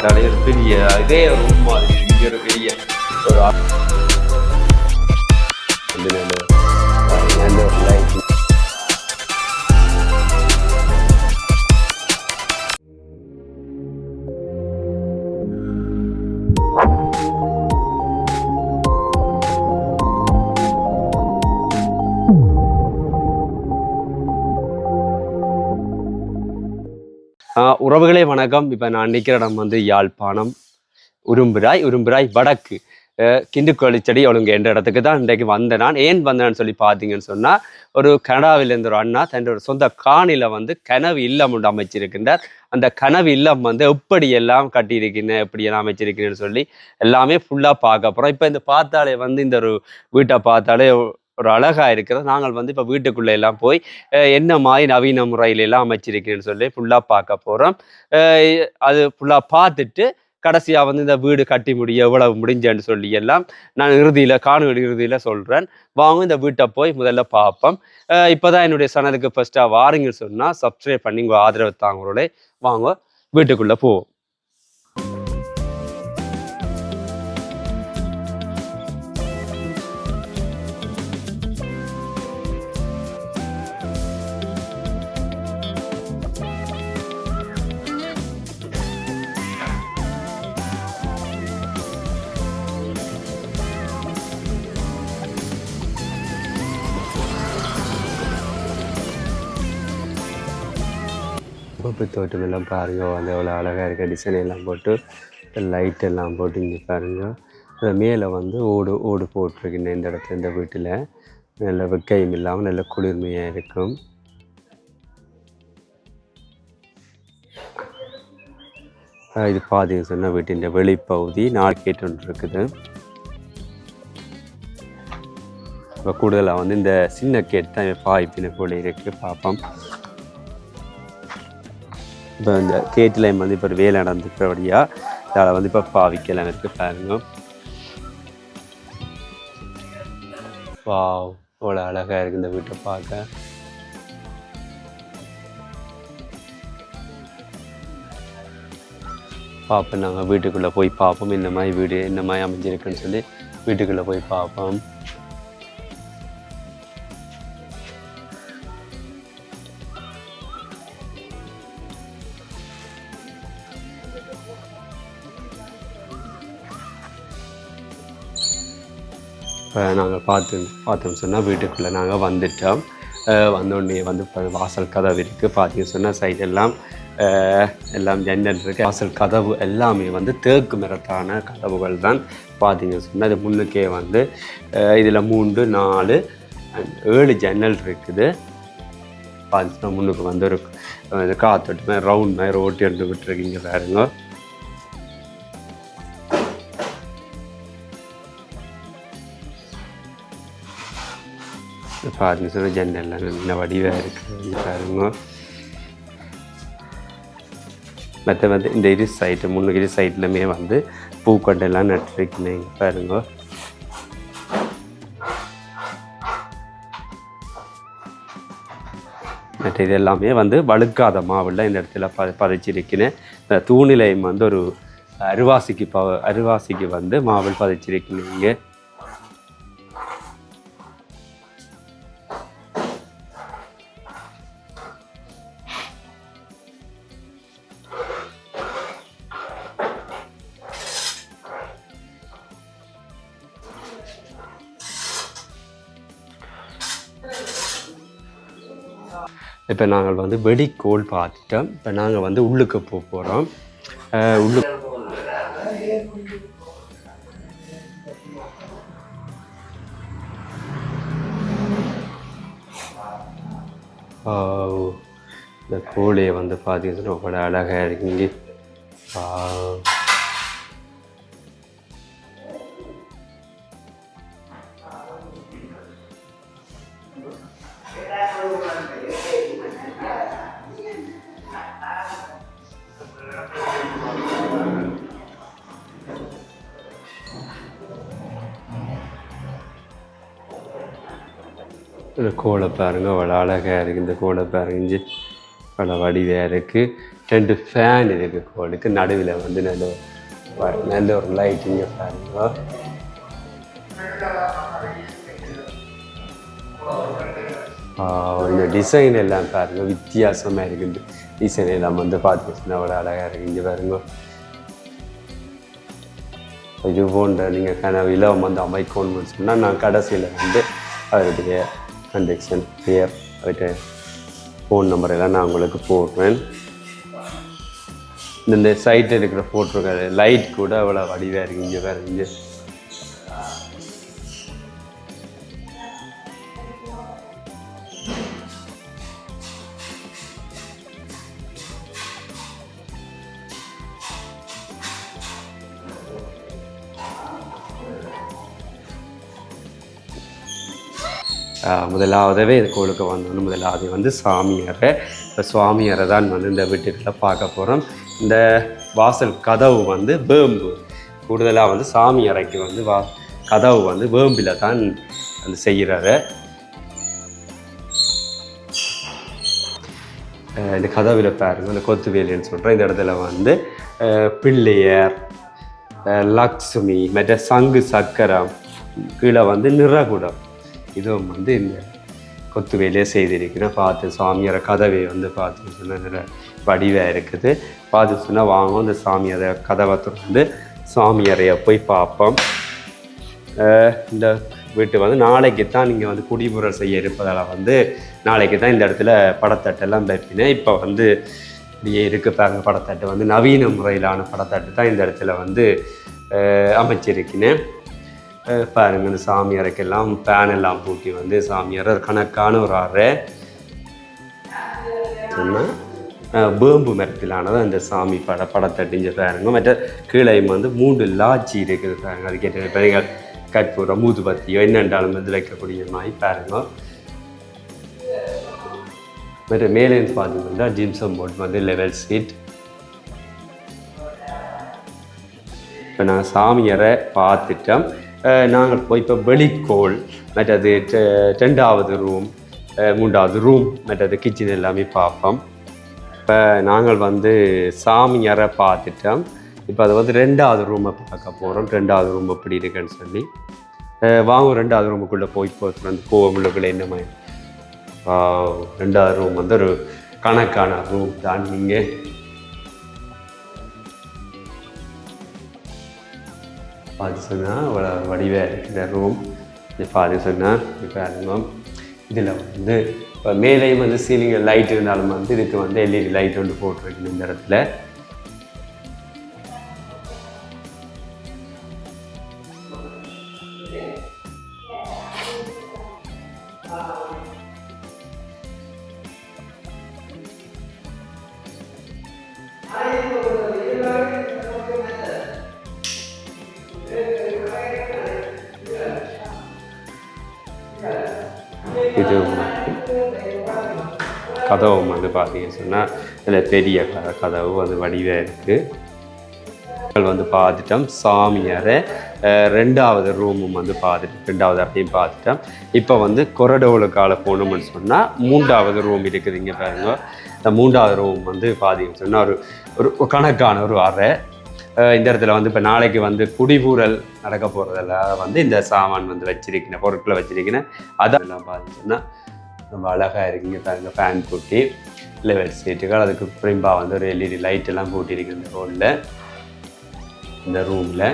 பார்த்தாலே ஒரு பெரிய இதே ரூம் மாதிரி இருக்கு. ஒரு பெரிய ஒரு நல்ல ஒரு லைட். உறவுகளே வணக்கம். இப்போ நான் நிற்கிற இடம் வந்து யாழ்ப்பாணம் உரும்பிராய் வடக்கு கிண்டுக்கோழிச்செடி ஒழுங்கு என்ற இடத்துக்கு தான் இன்றைக்கு வந்தேன். நான் ஏன் வந்தேன்னு சொல்லி பார்த்தீங்கன்னு சொன்னால், ஒரு கனடாவிலேருந்து ஒரு அண்ணா தன்னோட சொந்த காணியில் வந்து கனவு இல்லம் ஒன்று அமைச்சிருக்கின்றார். அந்த கனவு இல்லம் வந்து எப்படி எல்லாம் கட்டியிருக்கிறேன், எப்படி எல்லாம் அமைச்சிருக்கிறேன்னு சொல்லி எல்லாமே ஃபுல்லாக பார்க்க போகிறோம். இப்போ இந்த பார்த்தாலே வந்து இந்த ஒரு வீட்டை பார்த்தாலே ஒரு அழகாக இருக்கிறது. நாங்கள் வந்து இப்போ வீட்டுக்குள்ளே எல்லாம் போய் என்ன மாதிரி நவீன முறையில எல்லாம் அமைச்சிருக்கிறேன்னு சொல்லி ஃபுல்லாக பார்க்க போகிறோம். அது ஃபுல்லாக பார்த்துட்டு கடைசியாக வந்து இந்த வீடு கட்டி முடிய எவ்வளவு முடிஞ்சேன்னு சொல்லி எல்லாம் நான் காணொலி இறுதியில் சொல்கிறேன். வாங்க இந்த வீட்டை போய் முதல்ல பார்ப்போம். இப்போ தான் என்னுடைய சேனலுக்கு ஃபர்ஸ்ட்டாக வாருங்கன்னு சொன்னால் சப்ஸ்கிரைப் பண்ணி உங்கள் ஆதரவு தாங்களோட வாங்க வீட்டுக்குள்ளே போவோம். முகப்பு தோட்டம் எல்லாம் பாருங்க, அந்த எவ்வளோ அழகாக இருக்க டிசைன் எல்லாம் போட்டு லைட் எல்லாம் போட்டு இங்கே பாருங்க. அது மேலே வந்து ஓடு போட்டிருக்கேன் இந்த இடத்துல. இந்த வீட்டில் நல்ல வெக்கையும் இல்லாமல் நல்ல குளிர்மையாக இருக்கும். இது பாதி சொன்ன வீட்டின் வெளிப்பகுதி 4 கேட் ஒன்று இருக்குது. இப்போ கூடுதலாக வந்து இந்த சின்ன கேட் தான் பாய்ப்பின போல இருக்குது. பார்ப்போம். இப்போ இந்த கேட்டில் வந்து இப்போ வேலை நடந்துக்கிறபடியாக அதில் வந்து இப்போ பாவிக்கலாம் இருக்குது பாருங்க. வாவ், அவ்வளோ அழகாக இருக்குது இந்த வீட்டை பார்க்க. பார்ப்போம். நாங்கள் வீட்டுக்குள்ளே போய் பார்ப்போம் இந்த மாதிரி வீடு இந்த மாதிரி அமைஞ்சிருக்குன்னு சொல்லி வீட்டுக்குள்ளே போய் பார்ப்போம். நாங்கள் பார்த்தோம்னு சொன்னால் வீட்டுக்குள்ளே நாங்கள் வந்துட்டோம். வந்தோடனே வந்து வாசல் கதவு இருக்குது. பார்த்தீங்கன்னு சொன்னால் சைடெல்லாம் எல்லாம் ஜன்னல் இருக்குது. வாசல் கதவு எல்லாமே வந்து தேக்கு மரத்தான கதவுகள் தான். பார்த்தீங்கன்னு சொன்னால் அது முன்னுக்கே வந்து இதில் 3, 4, 7 ஜன்னல் இருக்குது. பார்த்தீங்கன்னா முன்னுக்கு வந்து ஒரு காத்தோட்டு மாதிரி ரவுண்ட் மாதிரி ஓட்டி எடுத்து விட்டுருக்கீங்க பாருங்க. பாருங்க சொன்ன ஜன்னல்லாம் நல்ல வடிவாக இருக்குது பாருங்க. மற்ற வந்து இந்த இரு சைட்டு முன்னுக்கு இரு சைட்லையுமே வந்து பூக்கொண்டெல்லாம் நட்டுருக்கீங்க பாருங்க. மற்ற இது எல்லாமே வந்து வழுக்காத மாவில் இந்த இடத்துல பதிச்சிருக்கிறேன். இந்த தூணிலையும் வந்து ஒரு அருவாசிக்கு வந்து மாவில் பதிச்சிருக்கிறீங்க. இப்போ நாங்கள் வந்து வெடிக்கோள் பார்த்துட்டோம். இப்போ நாங்கள் வந்து உள்ளுக்கு போகிறோம். இந்த கோழியை வந்து பார்த்தீங்கன்னா ரொம்ப அழகாக இருக்குங்க. இந்த கோலை பாருங்க, அவ்வளோ அழகாக இருக்குது. இந்த கோலை பாருங்க, அவ்வளோ வடிவாக இருக்குது. 2 ஃபேன் இருக்குது கோலுக்கு. நடுவில் வந்து நல்ல ஒரு லைட்டிங்க பாருங்க. இந்த டிசைன் எல்லாம் பாருங்க வித்தியாசமாக இருக்குது. டிசைன் எல்லாம் வந்து பார்த்துச்சுன்னா அவ்வளோ அழகாக இருக்குது. இங்கே பாருங்க இது போன்ற நீங்கள் கனவில் வந்து அமைக்கணும்னு சொன்னால் நான் கடைசியில் வந்து அவருடைய கண்டெக்ஷன் பேர் அவருடைய ஃபோன் நம்பர் எல்லாம் நான் உங்களுக்கு போடுறேன். இந்த சைட்டில் இருக்கிற போட்டிருக்காரு லைட் கூட அவ்வளோ வடிவாக இருக்குது. இங்கே வேறு இங்கே முதலாவதவே இது கோளுக்கு வந்தோன்னு முதலாவது வந்து சாமியாரை. இப்போ சுவாமியாரை தான் வந்து இந்த வீட்டுக்குள்ள பார்க்க போகிறோம். இந்த வாசல் கதவு வந்து வேம்பு, கூடுதலாக வந்து சாமி அறைக்கு வந்து கதவு வந்து வேம்பில் தான் வந்து செய்கிறாரு. இந்த கதவில் பாருங்க இந்த கொத்து வேலின்னு சொல்கிறேன். இந்த இடத்துல வந்து பிள்ளையர், லக்ஷ்மி, மற்ற சங்கு சக்கரம், கீழே வந்து நிறகுடம், இதுவும் வந்து இந்த கொத்து வேலையை செய்திருக்கிறேன். பார்த்து சாமியாரை கதவை வந்து பார்த்து சொன்னால் நிறைய வடிவாக இருக்குது. பார்த்து சொன்னால் வாங்கும் இந்த சாமியாரை கதவை திறந்து சாமியாரையை போய் பார்ப்போம். இந்த வீட்டு வந்து நாளைக்கு தான் நீங்கள் வந்து குடிமுறை செய்ய இருப்பதால் வந்து நாளைக்கு தான் இந்த இடத்துல படத்தட்டெல்லாம் வைப்பினேன். இப்போ வந்து இப்படியே இருக்குது பாருங்க. படத்தட்டு வந்து நவீன முறையிலான படத்தட்டு தான் இந்த இடத்துல வந்து அமைச்சிருக்கினேன். பாருங்க இந்த சாமியாருக்கெல்லாம் பேன் எல்லாம் பூட்டி வந்து சாமியார் கணக்கான ஒரு ஆறு வேம்பு மரத்திலானதான் இந்த சாமி படத்தட்டிஞ்ச பாருங்க. மற்ற கீழே வந்து 3 லாட்சி இருக்குது பாருங்க. அதுக்கேற்ற பெரிய கற்பூரம் ஊதுபத்தியோ என்னென்றாலும் வந்து வைக்கக்கூடிய மாதிரி பாருங்க. மற்ற மேலேருந்து பார்த்தீங்கன்னா ஜிம்சம் போர்ட் வந்து லெவல் சீட். இப்போ நாங்கள் சாமியாரை பார்த்துட்டோம். நாங்கள் போய் இப்போ வெளிக்கோள், மற்றது 2வது ரூம், 3வது ரூம், மற்றது கிச்சன் எல்லாமே பார்ப்போம். இப்போ நாங்கள் வந்து சாமியாரை பார்த்துட்டோம். இப்போ அது வந்து 2வது ரூமை பார்க்க போகிறோம். 2வது ரூம் எப்படி இருக்குன்னு சொல்லி வாங்க 2வது ரூமுக்குள்ளே போய் உள்ளுக்குள்ளே என்ன மாதிரி 2வது ரூம் வந்து ஒரு கணக்கான ரூம் தான். நீங்கள் பார்த்து சொன்னால் அவ்வளோ வடிவாக இருக்கிற ரூம். இது பார்த்து சொன்னால் இப்போ அதுவும் இதில் வந்து இப்போ மேலேயும் வந்து சீலிங்கில் லைட் இருந்தாலும் வந்து இதுக்கு வந்து எல்இடி லைட் வந்து போட்டிருக்கணும் இந்த இடத்துல. இது கதவும் வந்து பார்த்தீங்கன்னு சொன்னால் இதில் பெரிய கதவு வந்து வடிவாக இருக்குது. வந்து பார்த்துட்டோம் சாமியாரை. 2வது ரூமும் வந்து பார்த்துட்டோம். 2வது அறையும் பார்த்துட்டோம். இப்போ வந்து கொரடோலுக்கால போகணும்னு சொன்னால் 3வது ரூம் இருக்குது. இங்கே பாருங்க. இந்த 3வது ரூம் வந்து பார்த்தீங்கன்னு சொன்னால் ஒரு கணக்கான ஒரு அறை. இந்த இடத்துல வந்து இப்போ நாளைக்கு வந்து குடிபூரல் நடக்க போகிறதெல்லாம் வந்து இந்த சாமான் வந்து வச்சிருக்கேன், பொருட்களை வச்சிருக்கேன். அதெல்லாம் பார்த்தீங்கன்னா ரொம்ப அழகாக இருக்குங்க பாருங்க. ஃபேன் பூட்டி லெவல் சீட்டுகள், அதுக்கு பிரிம்பா வந்து ஒரு எல்இடி லைட் எல்லாம் பூட்டியிருக்கு இந்த ரோடில், இந்த ரூமில்.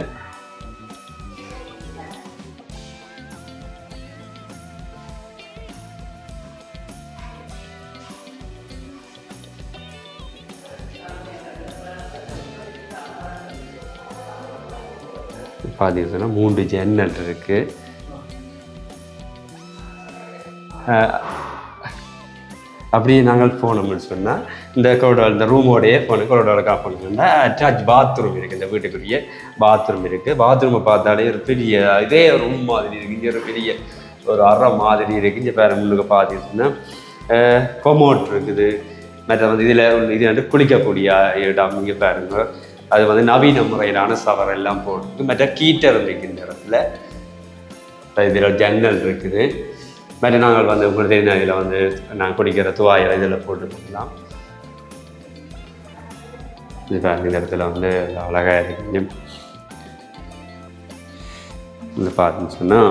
பார்த்தீங்கன்னா 3 ஜன்னல் இருக்குது. அப்படியே நாங்கள் போனோம்னு சொன்னால் இந்த கொரிடோர், இந்த ரூமோடையே போன கொரிடோரை காப்போம்னா அட்டாச் பாத்ரூம் இருக்குது. இந்த வீட்டுக்குரிய பாத்ரூம் இருக்குது. பாத்ரூமை பார்த்தாலே ஒரு பெரிய இதே ரூம் மாதிரி இருக்குது. இங்கே ஒரு பெரிய ஒரு அறை மாதிரி இருக்குது. இங்கே பேர முன்னுக்கு பார்த்தீங்கன்னா கொமோட் இருக்குது. மற்ற வந்து இது வந்து குளிக்கக்கூடிய இடம். இங்கே பாருங்க, அது வந்து நவீன முறையிலான சவர் எல்லாம் போட்டு, மற்ற கீட்டர் இருக்குது இந்த இடத்துல. இதில் ஜன்னல் இருக்குது. மற்ற நாங்கள் வந்து உங்களுக்கு தெரிஞ்ச இதில் வந்து நாங்கள் குடிக்கிற துவாயில் இதில் போட்டுக்கலாம். இது பாருங்க இந்த இடத்துல வந்து அழகாக இருக்கு. இந்த பார்த்தீங்கன்னு சொன்னால்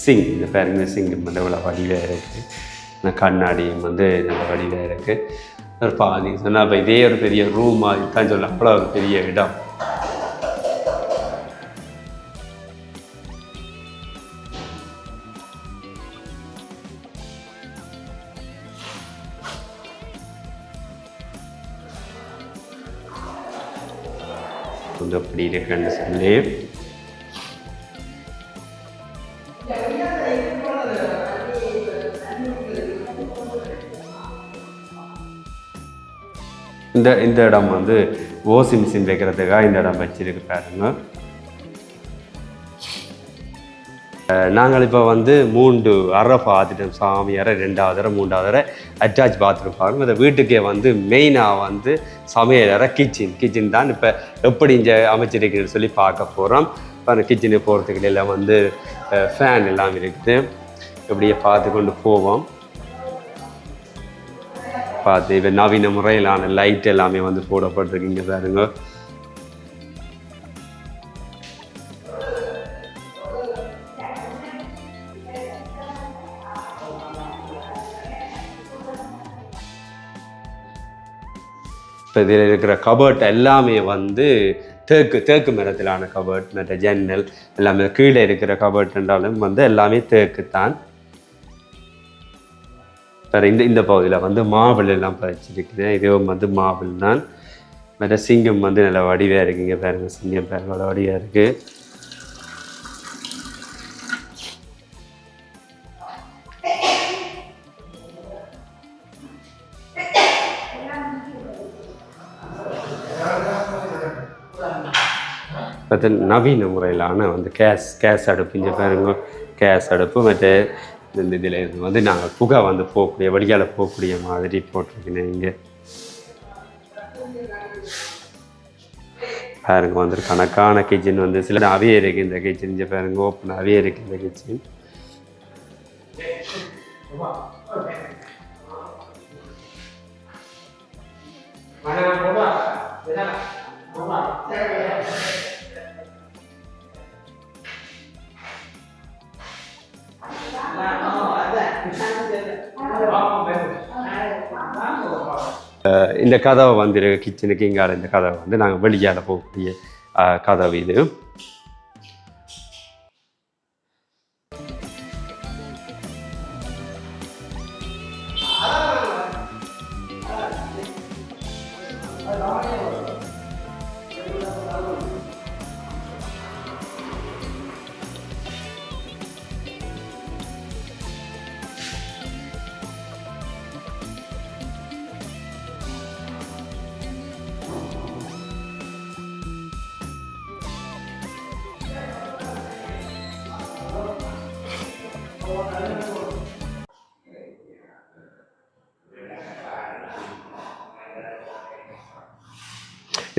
சிங், இந்த பாருங்க சிங்கம் வந்து இவ்வளோ வடிவாக இருக்குது. இந்த கண்ணாடியும் வந்து நல்ல வடிவாக இருக்குது. பார்த்தீங்கன்னு சொன்னால் இப்போ இதே ஒரு பெரிய ரூம் மாதிரி தான் சொல்லலாம், அவ்வளோ ஒரு பெரிய இடம். கொஞ்சம் அப்படி இருக்குன்னு சொல்லி இந்த இடம் வந்து வாஷிங் மிஷின் வைக்கிறதுக்காக இந்த இடம் வச்சிருக்கு பாருங்க. நாங்கள் இப்போ வந்து 3 அறை பார்த்துட்டோம். சாமி அறை, 2வது அறை, 3வது அறை, அட்டாச் பாத்ரூம் பாருங்க. இந்த வீட்டுக்கே வந்து மெயினாக வந்து சமையல் அறை, கிச்சன் தான் இப்போ எப்படி இங்கே அமைச்சிருக்குன்னு சொல்லி பார்க்க போகிறோம். இப்போ கிச்சனுக்கு போகிறதுக்கு எல்லாம் வந்து ஃபேன் எல்லாம் இருக்குது. இப்படியே பார்த்து கொண்டு போவோம். பார்த்து இப்போ நவீன முறையிலான லைட் எல்லாமே வந்து போடப்பட்டிருக்கீங்க பாருங்க. இப்போ இதில் இருக்கிற கபர்ட் எல்லாமே வந்து தேக்கு மரத்திலான கபர்ட். மற்ற ஜன்னல் எல்லாமே கீழே இருக்கிற கபர்ட் என்றாலும் வந்து எல்லாமே தேக்குத்தான். வேறு இந்த பகுதியில் வந்து மாபிள் எல்லாம் பதிச்சிருக்குது. இதுவும் வந்து மாபிள் தான். மற்ற சிங்கம் வந்து நல்ல வடிவாக இருக்குங்க பாருங்க. சிங்கம் பாருங்க வடிவாக இருக்குது. பார்த்து நவீன முறையிலான வந்து கேஸ் அடுப்பு இங்கே பாருங்க. கேஸ் அடுப்பு மற்ற இந்த இதில் வந்து நாங்கள் புகை வந்து போகக்கூடிய வழியால் போகக்கூடிய மாதிரி போட்டிருக்கேன். இங்கே பாருங்க வந்து கணக்கான கிச்சன் வந்து சில அவையே இருக்குது. இந்த கிச்சன் இங்கே பாருங்க ஓப்பன் அவையே இருக்குது இந்த கிச்சன். இந்த கதவை வந்து கிச்சனுக்கு இங்கால இந்த கதவை வந்து நாங்கள் வெளியால் போகக்கூடிய கதவு இது.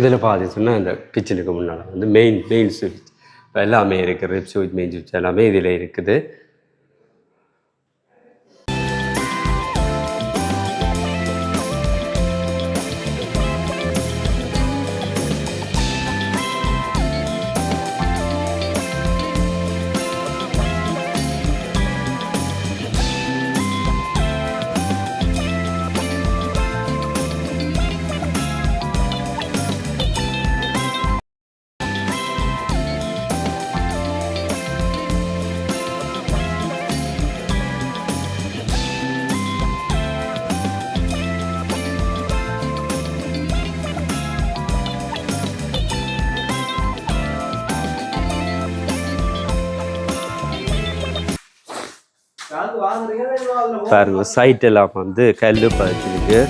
இதில் பார்த்தீங்கன்னா இந்த கிச்சனுக்கு முன்னால் வந்து மெயின் சுவிட்ச் எல்லாமே இருக்குது. ரிப் சுவிட்ச், மெயின் சுவிட்ச் எல்லாமே இதில் இருக்குது. பாருங்க சைட் எல்லாம் வந்து கல்லு பதிச்சிருக்கு.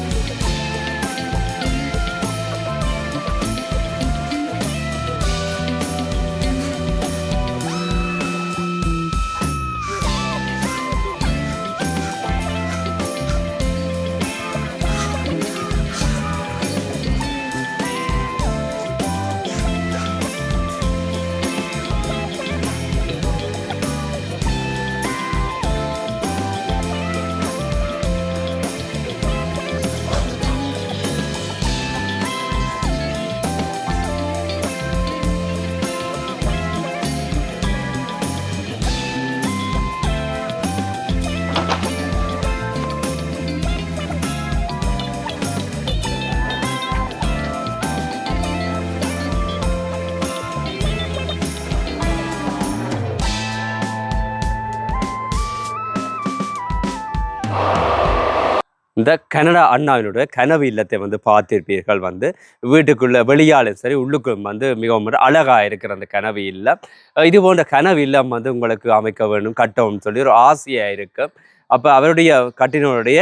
இந்த கனடா அண்ணாவினுடைய கனவு இல்லத்தை வந்து பார்த்திருப்பீர்கள். வந்து வீட்டுக்குள்ள வெளியாலும் சரி உள்ளுக்கும் வந்து மிகவும் அழகாக இருக்கிற அந்த கனவு இல்லம். இது போன்ற கனவு இல்லம் வந்து உங்களுக்கு அமைக்க வேண்டும் கட்டணும்னு சொல்லி ஒரு ஆசையாக இருக்கு. அப்போ அவருடைய கட்டினருடைய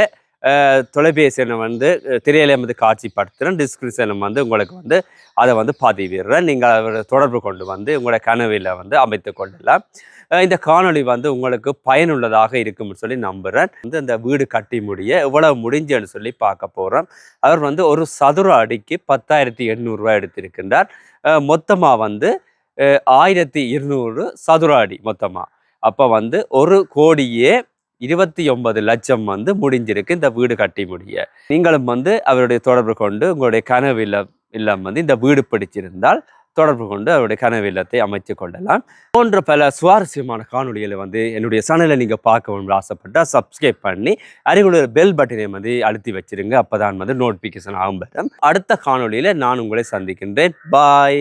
தொலைபேசி எண்ணை வந்து திரையில வந்து காட்சிப்படுத்துகிறேன். டிஸ்கிரிப்ஷனில் வந்து உங்களுக்கு வந்து அதை வந்து பதிவிடுறேன். நீங்கள் அவரை தொடர்பு கொண்டு வந்து உங்களோட கனவில் வந்து அமைத்து கொள்ளலாம். இந்த காணொளி வந்து உங்களுக்கு பயனுள்ளதாக இருக்கும்னு சொல்லி நம்புகிறேன். வந்து அந்த வீடு கட்டி முடிய எவ்வளவு முடிஞ்சுன்னு சொல்லி பார்க்க போகிறோம். அவர் வந்து ஒரு சதுர அடிக்கு 10,800 ரூபாய் எடுத்திருக்கின்றார். மொத்தமாக வந்து 1,200 சதுர அடி மொத்தமாக. அப்போ வந்து 1,29,00,000 வந்து முடிஞ்சிருக்கு இந்த வீடு கட்டி முடிய. நீங்களும் வந்து அவருடைய தொடர்பு கொண்டு உங்களுடைய கனவு இல்லம் வந்து இந்த வீடு பிடிச்சிருந்தால் தொடர்பு கொண்டு அவருடைய கனவு இல்லத்தை அமைச்சு கொள்ளலாம். போன்ற பல சுவாரஸ்யமான காணொலிகளை வந்து என்னுடைய சேனலை நீங்கள் பார்க்கணும்னு ஆசைப்பட்டால் சப்ஸ்கிரைப் பண்ணி அருகிலுள்ள பெல் பட்டனை வந்து அழுத்தி வச்சிருங்க. அப்போதான் வந்து நோட்டிஃபிகேஷன் ஆகும். அடுத்த காணொலியில் நான் உங்களை சந்திக்கின்றேன். பாய்.